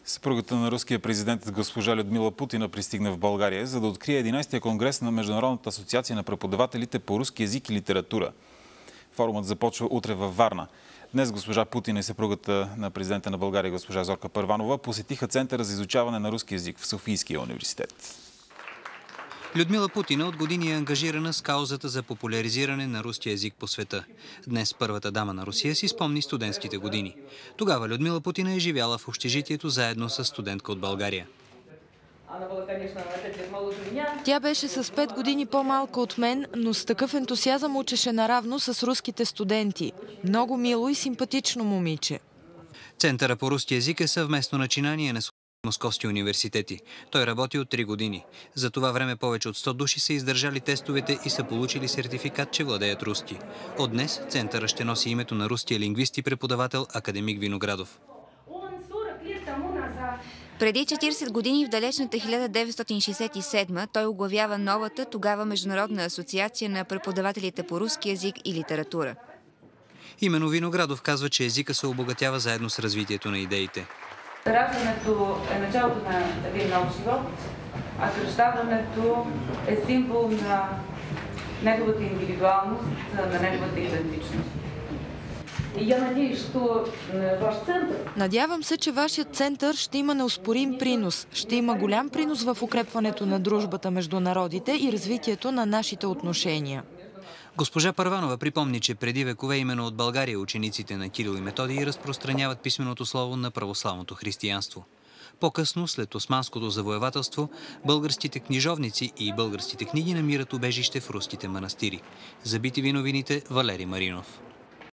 Съпругата на руския президент госпожа Людмила Путина пристигна в България, за да открие 11-я конгрес на Международната асоциация на преподавателите по руски език и литература. Форумът започва утре във Варна. Днес госпожа Путина и съпругата на президента на България госпожа Зорка Първанова посетиха Центъра за изучаване на руски език в Софийския университет. Людмила Путина от години е ангажирана с каузата за популяризиране на руския език по света. Днес първата дама на Русия си спомни студентските години. Тогава Людмила Путина е живяла в общежитието заедно с студентка от България. Тя беше с 5 години по-малка от мен, но с такъв ентусиазъм учеше наравно с руските студенти. Много мило и симпатично момиче. Центъра по руски език е съвместно начинание на Московски университети. Той работи от 3 години. За това време повече от 100 души са издържали тестовете и са получили сертификат, че владеят руски. От днес центъра ще носи името на руския лингвист и преподавател академик Виноградов. Преди 40 години в далечната 1967 той оглавява новата тогава Международна асоциация на преподавателите по руски език и литература. Именно Виноградов казва, че езика се обогатява заедно с развитието на идеите. Раждането е началото на един нов живот, а кръщаването е символ на неговата индивидуалност, на неговата идентичност. Надявам се, че вашият център ще има неоспорим принос. Ще има голям принос в укрепването на дружбата между народите и развитието на нашите отношения. Госпожа Първанова припомни, че преди векове именно от България учениците на Кирил и Методий разпространяват писменото слово на православното християнство. По-късно, след османското завоевателство, българските книжовници и българските книги намират убежище в руските манастири. За BTV новините Валери Маринов.